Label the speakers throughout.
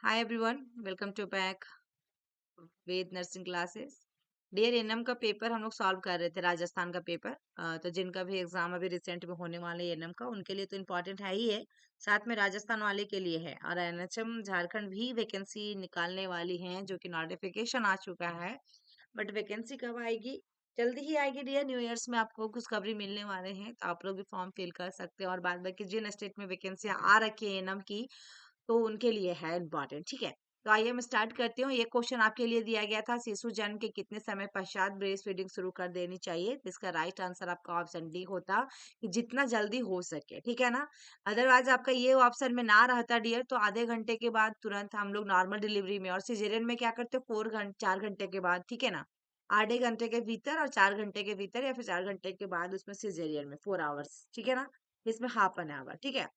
Speaker 1: Hi everyone, welcome to back Ved nursing classes. Dear ANM का paper हम लोग solve कर रहे थे, राजस्थान का पेपर। तो जिनका भी एग्जाम अभी रिसेंट में होने वाले एनएम का, उनके लिए तो इम्पोर्टेंट है ही है, साथ में राजस्थान वाले के लिए है। और एनएचएम झारखंड भी वैकेंसी निकालने वाली है, जो कि नोटिफिकेशन आ चुका है। बट वैकेंसी कब आएगी? जल्दी ही आएगी डियर, न्यू ईयर्स में आपको खुशखबरी मिलने वाले हैं, तो आप लोग भी फॉर्म फिल कर सकते हैं। और बाद बाकी जिन स्टेट में वैकेंसी आ रखी है एनएम की, तो उनके लिए है इम्पोर्टेंट। ठीक है, तो आइए मैं स्टार्ट करती हूँ। ये क्वेश्चन आपके लिए दिया गया था, शिशु जन्म के कितने समय पश्चात ब्रेस्ट फीडिंग शुरू कर देनी चाहिए। तो इसका राइट आंसर आपका ऑप्शन डी होता, कि जितना जल्दी हो सके। ठीक है ना? अदरवाइज आपका ये ऑप्शन में ना रहता डियर, तो आधे घंटे के बाद तुरंत हम लोग नॉर्मल डिलीवरी में, और सिजेरियन में क्या करते 4 घंटे 4 घंटे के बाद। ठीक है ना? आधे घंटे के भीतर और 4 घंटे के भीतर, या फिर 4 घंटे के बाद उसमें सिजेरियन में 4 आवर्स। ठीक है ना? इसमें हाफ एन आवर। ठीक है।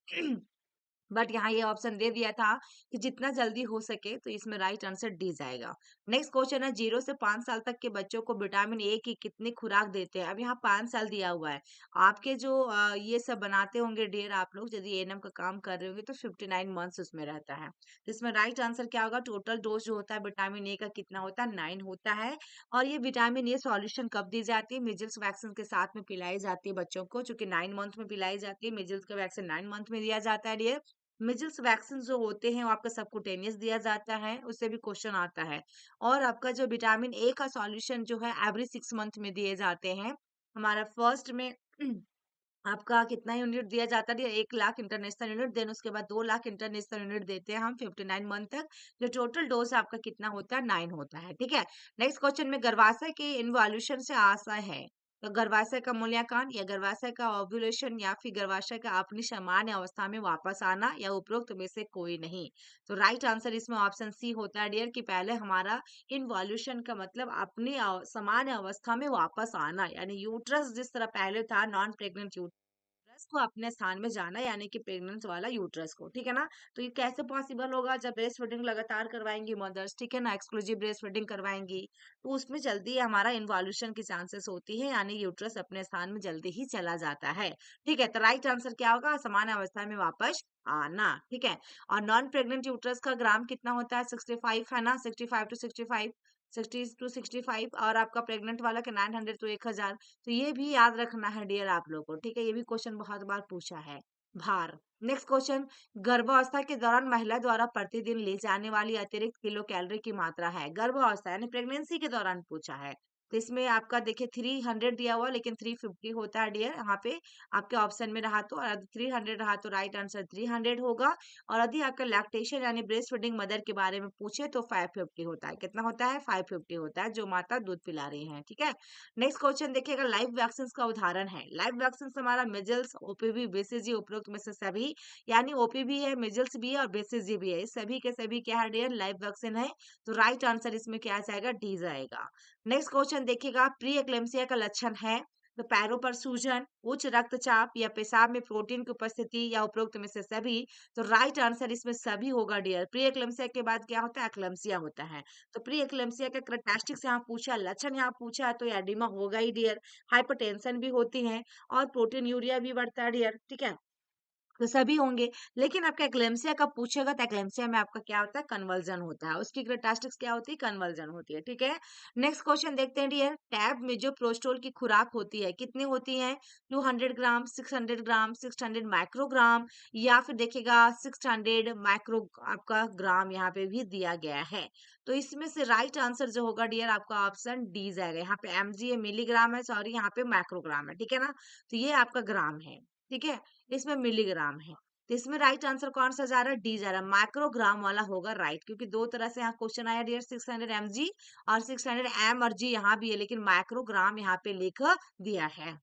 Speaker 1: बट यहाँ ये ऑप्शन दे दिया था कि जितना जल्दी हो सके, तो इसमें राइट आंसर डी जाएगा। नेक्स्ट क्वेश्चन है, 0 से 5 साल तक के बच्चों को विटामिन ए की कितनी खुराक देते हैं। अब यहाँ 5 साल दिया हुआ है। आपके जो ये सब बनाते होंगे डियर, आप लोग यदि एएनएम का काम कर रहे होंगे, तो 59 मंथ्स उसमें रहता है। तो इसमें राइट आंसर क्या होगा? टोटल डोज जो होता है विटामिन ए का कितना होता है? 9 होता है। और ये विटामिन ए सॉल्यूशन कब दी जाती है? मिजल्स वैक्सीन के साथ में पिलाई जाती है बच्चों को, जो कि 9 मंथ में पिलाई जाती है। मिजल्स का वैक्सीन 9 मंथ में दिया जाता है डियर। मिजल्स वैक्सीन जो होते हैं, वो आपका सबकुटेनियस दिया जाता है, उससे भी क्वेश्चन आता है। और आपका जो विटामिन ए का सॉल्यूशन जो है, एवरी 6 मंथ में दिए जाते हैं। हमारा फर्स्ट में आपका कितना यूनिट दिया जाता है? 1 लाख इंटरनेशनल यूनिट, देन उसके बाद 2 लाख इंटरनेशनल यूनिट देते हैं हम 59 मंथ तक। जो टोटल डोज आपका कितना होता है? 9 होता है। ठीक है। नेक्स्ट क्वेश्चन में गर्भाशय के इन्वॉल्यूशन से आशा है, तो गर्भाशय का मूल्यांकन, या गर्भाशय का ओव्यूलेशन, या फिर गर्भाशय का अपनी सामान्य अवस्था में वापस आना, या उपरोक्त में से कोई नहीं। तो राइट आंसर इसमें ऑप्शन सी होता है डियर, कि पहले हमारा इन्वॉल्यूशन का मतलब अपनी सामान्य अवस्था में वापस आना, यानी यूट्रस जिस तरह पहले था, नॉन प्रेग्नेंट यूट्रस को अपने स्थान में जाना, यानी कि प्रेग्नेंट वाला यूट्रस को। ठीक है ना? तो ये कैसे पॉसिबल होगा? जब ब्रेस्ट फीडिंग लगातार करवाएंगी मदर्स, ठीक है ना, एक्सक्लूसिव ब्रेस्ट फीडिंग करवाएंगी, तो उसमें जल्दी हमारा इन्वॉल्यूशन की चांसेस होती है, यानी यूट्रस अपने स्थान में जल्दी ही चला जाता है। ठीक है, तो राइट आंसर क्या होगा? समान अवस्था में वापस आना। ठीक है। और नॉन प्रेग्नेंट यूट्रस का ग्राम कितना होता है? 65 है ना, 65 to 65, 60 to 65। और आपका प्रेग्नेंट वाला के 900 to 1000। तो ये भी याद रखना है डियर आप लोगों को। ठीक है, ये भी क्वेश्चन बहुत बार पूछा है। भार। नेक्स्ट क्वेश्चन, गर्भावस्था के दौरान महिला द्वारा प्रतिदिन ली जाने वाली अतिरिक्त किलो कैलोरी की मात्रा है। गर्भावस्था यानी प्रेगनेंसी के दौरान पूछा है। तो इसमें आपका देखिए 300 दिया हुआ, लेकिन 350 होता है डियर यहाँ पे। आपके ऑप्शन में रहा तो, और 300 रहा तो राइट आंसर 300 होगा। और यदि आपका लैक्टेशन यानी ब्रेस्ट फीडिंग मदर के बारे में पूछे, तो 550 होता है। कितना होता है? 550 होता है, जो माता दूध पिला रही है। ठीक है। नेक्स्ट क्वेश्चन देखिएगा, लाइव वैक्सीन का उदाहरण है। लाइव वैक्सीन हमारा मिजल्स, ओपीवी, बीसीजी, उपरोक्त में से सभी, यानी ओपीवी है, मिजल्स भी है, और बीसीजी भी है। इस सभी के सभी क्या है डियर? लाइव वैक्सीन है। तो राइट आंसर इसमें क्या जाएगा? डी जाएगा। नेक्स्ट क्वेश्चन देखिएगा, प्री एक्लेम्सिया का लक्षण है, तो पैरों पर सूजन, उच्च रक्तचाप, या पेशाब में प्रोटीन की उपस्थिति, या उपरोक्त में से सभी। तो राइट आंसर इसमें सभी होगा डियर। प्री एक्लेम्सिया के बाद क्या होता है? एक्लेम्सिया होता है। तो प्री एक्लेम्सिया के कैरेक्टरिस्टिक्स यहाँ पूछा, लक्षण यहाँ पूछा है, तो एडिमा होगा ही डियर। हाइपरटेंशन भी होती है, और प्रोटीन यूरिया भी बढ़ता है डियर। ठीक है, तो सभी होंगे। लेकिन आपका एक्लेम्सिया का पूछेगा, तो एक्लेम्सिया में आपका क्या होता है? कन्वर्जन होता है। उसकी कैरेक्टरिस्टिक्स क्या होती है? कन्वर्जन होती है। ठीक है। नेक्स्ट क्वेश्चन देखते हैं डियर, टैब में जो प्रोस्टोल की खुराक होती है, कितनी होती है? 200 ग्राम, 600 ग्राम, 600 माइक्रोग्राम, या फिर देखिएगा 600 माइक्रो आपका ग्राम यहाँ पे भी दिया गया है। तो इसमें से राइट आंसर जो होगा डियर, आपका ऑप्शन डी जाएगा। यहाँ पे एमजी है, मिलीग्राम है, सॉरी यहाँ पे माइक्रोग्राम है। ठीक है ना? तो ये आपका ग्राम है। ठीक है, इसमें मिलीग्राम है। तो इसमें राइट आंसर कौन सा जा रहा है? डी जा रहा है, माइक्रोग्राम वाला होगा राइट। क्योंकि दो तरह से यहाँ क्वेश्चन आया डियर, 600 mg और 600 m और जी यहाँ भी है, लेकिन माइक्रोग्राम यहाँ पे लिख दिया है।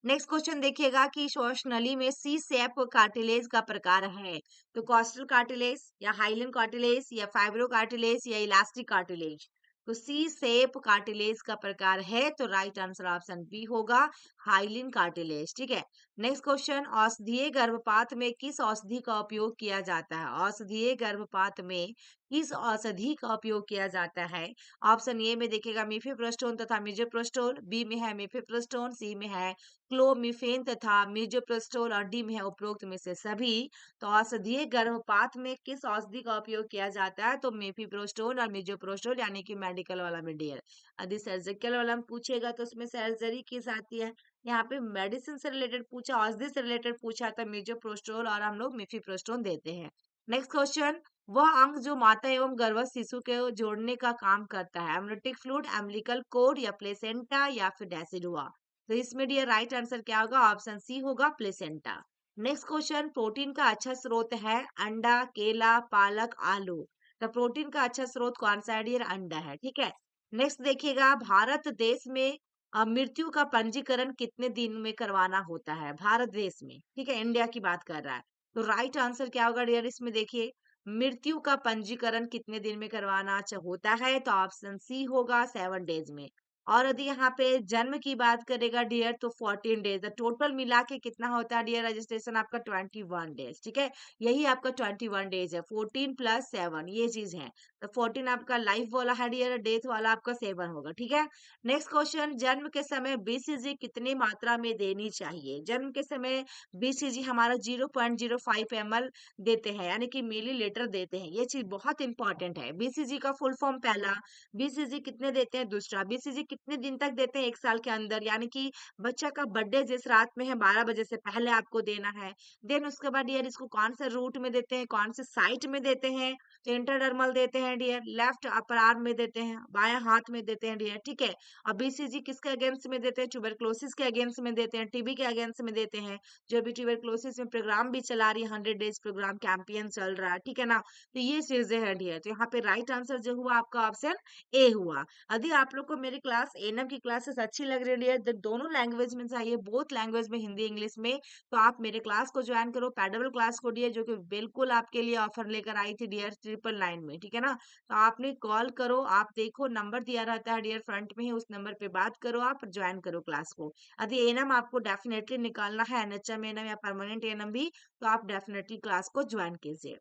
Speaker 1: नेक्स्ट क्वेश्चन देखिएगा कि श्वासनली में सी सेप कार्टिलेज का प्रकार है, तो कॉस्टल कार्टिलेज, या हाइलन कार्टिलेज, या फाइब्रो कार्टिलेज, या इलास्टिक कार्टिलेज। तो सी सेप कार्टिलेज का प्रकार है, तो राइट आंसर ऑप्शन बी होगा, हाइलिन कार्टिलेज। ठीक है। नेक्स्ट क्वेश्चन, औषधीय गर्भपात में किस औषधि का उपयोग किया जाता है? औषधीय गर्भपात में किस औषधि का उपयोग किया जाता है? ऑप्शन ए में देखिएगा मिफेप्रोस्टोन तथा मिजोप्रोस्टोल, बी में है मिफेप्रोस्टोन, सी में है क्लोमिफेन तथा मिजोप्रोस्टोल और डी में है उपरोक्त में से सभी। तो औषधीय गर्भपात में किस औषधि का उपयोग किया जाता है? तो मिफेप्रोस्टोन और मिजोप्रोस्टोल, यानी कि मेडिकल वाला में डियर। यदि सर्जिकल वाला में पूछेगा तो उसमें सर्जरी किस आती है। यहाँ पे मेडिसिन से रिलेटेड पूछा, औषधि से रिलेटेड पूछा तो मिजोप्रोस्टोल और हम लोग मिफीप्रोस्टोन देते हैं। नेक्स्ट क्वेश्चन, वह अंग जो माता एवं गर्भस्थ शिशु के जोड़ने का काम करता है? एमनियोटिक फ्लूइड, अम्बिलिकल कोर्ड या प्लेसेंटा या फिर डेसिडुआ? तो इसमें डियर राइट आंसर क्या होगा? ऑप्शन सी होगा प्लेसेंटा। नेक्स्ट क्वेश्चन, प्रोटीन का अच्छा स्रोत है अंडा, केला, पालक, आलू। तो प्रोटीन का अच्छा स्रोत कौन सा है डियर? अंडा है, ठीक है। नेक्स्ट देखिएगा, भारत देश में मृत्यु का पंजीकरण कितने दिन में करवाना होता है? भारत देश में, ठीक है, इंडिया की बात कर रहा है। तो राइट आंसर क्या होगा डियर? इसमें देखिए, मृत्यु का पंजीकरण कितने दिन में करवाना होता है? तो ऑप्शन सी होगा 7 डेज में। और यदि यहाँ पे जन्म की बात करेगा डियर तो 14 डेज। टोटल मिला के कितना होता है डियर रजिस्ट्रेशन आपका? 21 डेज, ठीक है। यही आपका 21 डेज है, 14 + 7 ये चीज है। तो 14 आपका लाइफ वाला है डियर, डेथ वाला आपका 7 होगा, ठीक है। नेक्स्ट क्वेश्चन, जन्म के समय बीसीजी कितनी मात्रा में देनी चाहिए? जन्म के समय बीसीजी हमारा 0.05 ml देते हैं, यानी कि मिलीलीटर देते हैं। ये चीज बहुत इंपॉर्टेंट है। बीसीजी का फुल फॉर्म पहला, बीसीजी कितने देते हैं दूसरा, बीसीजी कितने दिन तक देते हैं 1 साल के अंदर, यानी कि बच्चा का बर्थडे जिस रात में है 12 बजे से पहले आपको देना है। देन उसके बाद डियर इसको कौन से रूट में देते हैं, कौन से साइट में देते हैं? तो इंटरडर्मल देते हैं डियर, लेफ्ट अपर आर्म में देते हैं, बाएं हाथ में देते हैं डियर, ठीक है। और बीसीजी किसके अगेंस्ट में देते हैं? ट्यूबरक्लोसिस के अगेंस्ट में देते हैं, टीबी के अगेंस्ट में देते हैं। जो अभी ट्यूबरक्लोसिस में प्रोग्राम भी चला रही है, 100 डेज प्रोग्राम कैंपियन चल रहा है, ठीक है ना। तो ये चीजें हैं डियर। तो यहाँ पे राइट आंसर जो हुआ आपका ऑप्शन ए हुआ। यदि आप लोग को मेरी क्लास एनएम की क्लासेस अच्छी लग रही है डियर, तो दोनों लैंग्वेज में चाहिए, बोथ लैंग्वेज में, हिंदी इंग्लिश में, तो आप मेरे क्लास को ज्वाइन करो, पैडबल क्लास को डियर, जो कि बिल्कुल आपके लिए ऑफर लेकर आई थी डियर 999 में, ठीक है ना। तो आपने कॉल करो, आप देखो नंबर दिया रहता है डियर फ्रंट में ही, उस नंबर पे बात करो, आप ज्वाइन करो क्लास को। यदि एनएम आपको डेफिनेटली निकालना है, एनएचएम एनएम या परमानेंट एनएम भी, तो आप डेफिनेटली क्लास को ज्वाइन कीजिए।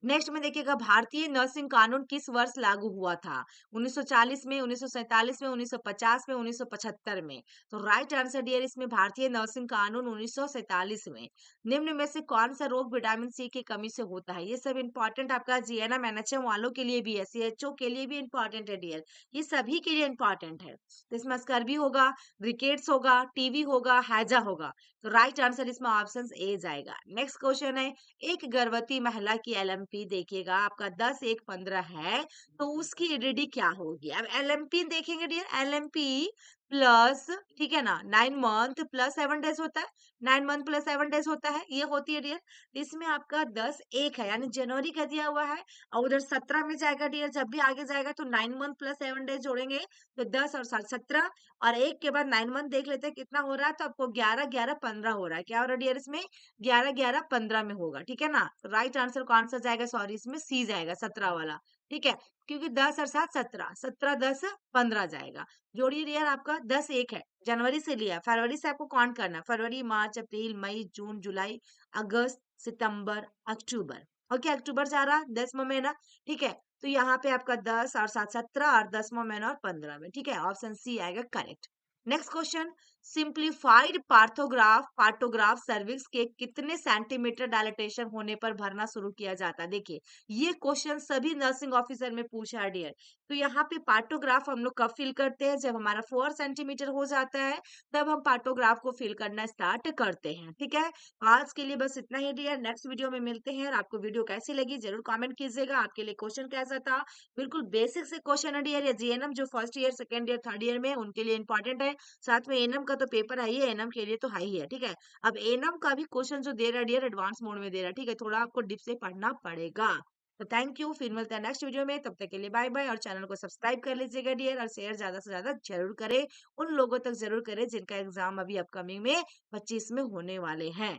Speaker 1: नेक्स्ट में देखिएगा, भारतीय नर्सिंग कानून किस वर्ष लागू हुआ था? 1940 में, 1947 में, 1950 में, 1975 में? तो राइट आंसर डियर इसमें भारतीय नर्सिंग कानून 1947 में। निम्न में से कौन सा रोग विटामिन सी की कमी से होता है? ये सब इंपॉर्टेंट आपका जीएनएम एनएचएम वालों के लिए भी है, सीएचओ के लिए भी इंपॉर्टेंट है डियर। ये सभी के लिए इंपॉर्टेंट है। तो इसमें स्कर्वी होगा, रिकेट्स होगा, टीवी होगा, हैजा होगा। तो राइट आंसर इसमें ऑप्शन ए जाएगा। नेक्स्ट क्वेश्चन है, एक गर्भवती महिला की एलएमपी देखिएगा आपका 10, 1, 15 है, तो उसकी ईडीडी क्या होगी? अब एलएमपी देखेंगे डियर, एलएमपी प्लस, ठीक है ना, 9 मंथ प्लस 7 डेज होता है, 9 मंथ प्लस 7 डेज होता है, ये होती है डियर। इसमें आपका 10, 1 है, यानी जनवरी का दिया हुआ है, और उधर 17 में जाएगा डियर, जब भी आगे जाएगा तो 9 मंथ प्लस 7 डेज जोड़ेंगे, तो 10 और 7 17, और 1 के बाद 9 मंथ देख लेते हैं कितना हो रहा है, तो आपको 11, 11, 15 हो रहा है। क्या हो रहा है डियर इसमें? 11, 11, 15 में होगा, ठीक है ना। तो राइट आंसर कौन सा जाएगा? सॉरी, इसमें सी जाएगा, 17 वाला, ठीक है। क्योंकि 10 और 7 17, 17 10 15 जाएगा। जोड़िए डियर, आपका 10 1 है, जनवरी से लिया, फरवरी से आपको काउंट करना है, फरवरी, मार्च, अप्रैल, मई, जून, जुलाई, अगस्त, सितंबर, अक्टूबर। ओके, अक्टूबर जा रहा 10वां महीना, ठीक है। तो यहाँ पे आपका 10 और 7 17 और 10वां महीना और 15 में, ठीक है। ऑप्शन सी आएगा correct. Next question, simplified partograph cervix के कितने सेंटीमीटर डायलेटेशन होने पर भरना शुरू किया जाता है? देखिए, ये क्वेश्चन सभी नर्सिंग ऑफिसर में पूछा है डियर। तो यहाँ पे पार्टोग्राफ हम लोग कब फिल करते हैं? जब हमारा 4 सेंटीमीटर हो जाता है, तब हम पार्टोग्राफ को फिल करना स्टार्ट करते हैं, ठीक है। आज के लिए बस इतना ही डियर, नेक्स्ट वीडियो में मिलते हैं। और आपको वीडियो कैसी लगी जरूर कमेंट कीजिएगा। आपके लिए क्वेश्चन कैसा था? बिल्कुल बेसिक से क्वेश्चन है डियर, या जीएनएम जो first year, second year, third year में है, उनके लिए इंपॉर्टेंट है। साथ में एनएम का तो पेपर है ही है, एनएम के लिए तो है ही है, ठीक है। अब एनएम का भी क्वेश्चन जो दे रहा है डियर, एडवांस मोड में दे रहा है, ठीक है, थोड़ा आपको डिप से पढ़ना पड़ेगा। तो थैंक यू, फिर मिलते हैं नेक्स्ट वीडियो में, तब तक के लिए बाय बाय। और चैनल को सब्सक्राइब कर लीजिएगा डियर, और शेयर ज्यादा से ज्यादा जरूर करें, उन लोगों तक जरूर करें जिनका एग्जाम अभी अपकमिंग में 25 में होने वाले हैं।